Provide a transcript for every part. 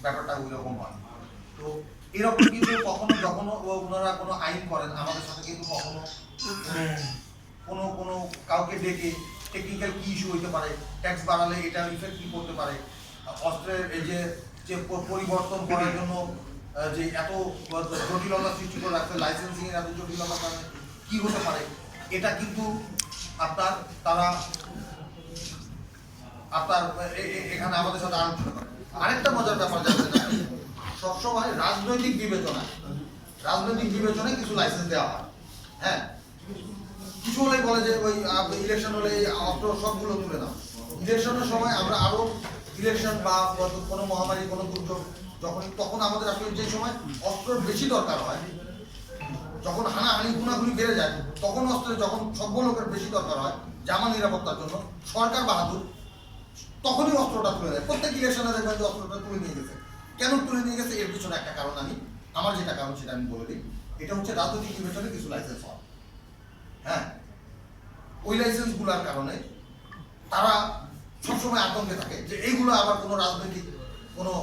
ব্যাপারটা ওই রকম হয়। তো এরকম কিন্তু কখনো যখন ওনারা কোনো আইন করেন আমাদের সাথে কিন্তু কখনো কোনো কোনো কাউকে ডেকে টেকনিক্যাল কি ইস্যু হইতে পারে, ট্যাক্স বাড়ালে এটার ইফেক্ট কি করতে পারে, অস্ত্রের এই যে পরিবর্তন করার জন্য যে এত জটিলতা সৃষ্টি করে রাখছে, লাইসেন্সিং এর এত জটিলতার কারণে কি হতে পারে, এটা কিন্তু তারা এখানে আমাদের সাথে আলোচনা করে। আরেকটা মজার ব্যাপার জানতে সবসময় রাজনৈতিক বিবেচনায় কিছু লাইসেন্স দেওয়া হয়। হ্যাঁ, কিছু হলেই বলে যে ওই ইলেকশন হলে অস্ত্র সবগুলো তুলে দাও। ইলেকশনের সময় আমরা আরো ইলেকশন বা কোনো মহামারী কোনো দুর্যোগ তখন আমাদের আসলে যে সময় অস্ত্রের বেশি দরকার হয়, যখন হানাহানি গুণাগুলি বেড়ে যায়, তখন অস্ত্রের যখন সবগুলো লোকের বেশি দরকার হয় জামা নিরাপত্তার জন্য, সরকার বাহাদুর তখনই অস্ত্রটা তুলে দেয়। প্রত্যেক ইলেকশনে দেখবেন যে অস্ত্রটা তুলে নিয়ে গেছে। কেন তুলে নিয়ে গেছে এর পিছনে একটা কারণ আমার যেটা কারণ সেটা আমি বলে দিই। এটা হচ্ছে রাজনৈতিক বিবেচনায় কিছু লাইসেন্স হয়। হ্যাঁ, ওই লাইসেন্স গুলার কারণে তারা সবসময় আতঙ্কে থাকে যে এইগুলো আবার কোনো রাজনৈতিক কোনো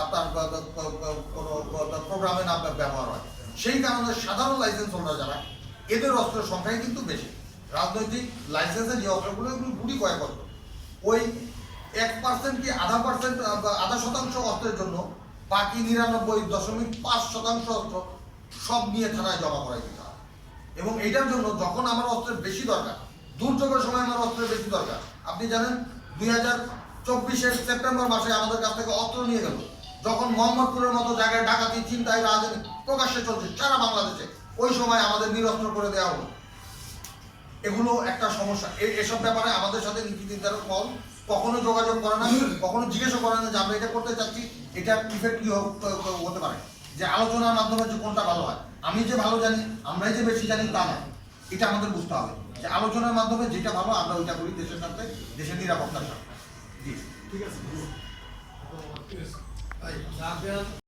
আপনার কোনো প্রোগ্রামে না ব্যবহার হয়। সেই কারণে সাধারণ লাইসেন্স হোল্ডার যারা, এদের অস্ত্রের সংখ্যাই কিন্তু বেশি। রাজনৈতিক লাইসেন্সের যে অস্ত্রগুলো এগুলো গুটি কয়েক অস্ত্র, ওই 1% কি আধা শতাংশ অস্ত্রের জন্য বাকি 99.5% অস্ত্র সব নিয়ে থানায় জমা করাই দিতে হয়। এবং এইটার জন্য যখন আমার অস্ত্রের বেশি দরকার, দুর্যোগের সময় আমার অস্ত্রের বেশি দরকার, আপনি জানেন 2024-এর সেপ্টেম্বর মাসে আমাদের কাছ থেকে অস্ত্র নিয়ে গেল, যখন মোহাম্মদপুরের মতো জায়গায় ডাকাতি, চিন্তায়, রাজনীতি প্রকাশ্যে চলছে সারা বাংলাদেশে, ওই সময় আমাদের নিরস্ত্র করে দেওয়া হলো। এগুলো একটা সমস্যা। এসব ব্যাপারে আমাদের সাথে নীতি নির্ধারক মহল কখনো যোগাযোগ করে না, কখনো জিজ্ঞাসা করে না যে আমরা এটা করতে চাচ্ছি, এটার ইফেক্ট কি হতে পারে, যে আলোচনার মাধ্যমে যে কোনটা ভালো হয়। আমি যে ভালো জানি, আমরাই যে বেশি জানি তা না, এটা আমাদের বুঝতে হবে যে আলোচনার মাধ্যমে যেটা ভালো আমরা ওইটা করি দেশের সাথে, দেশের নিরাপত্তার সাথে। জি ঠিক আছে।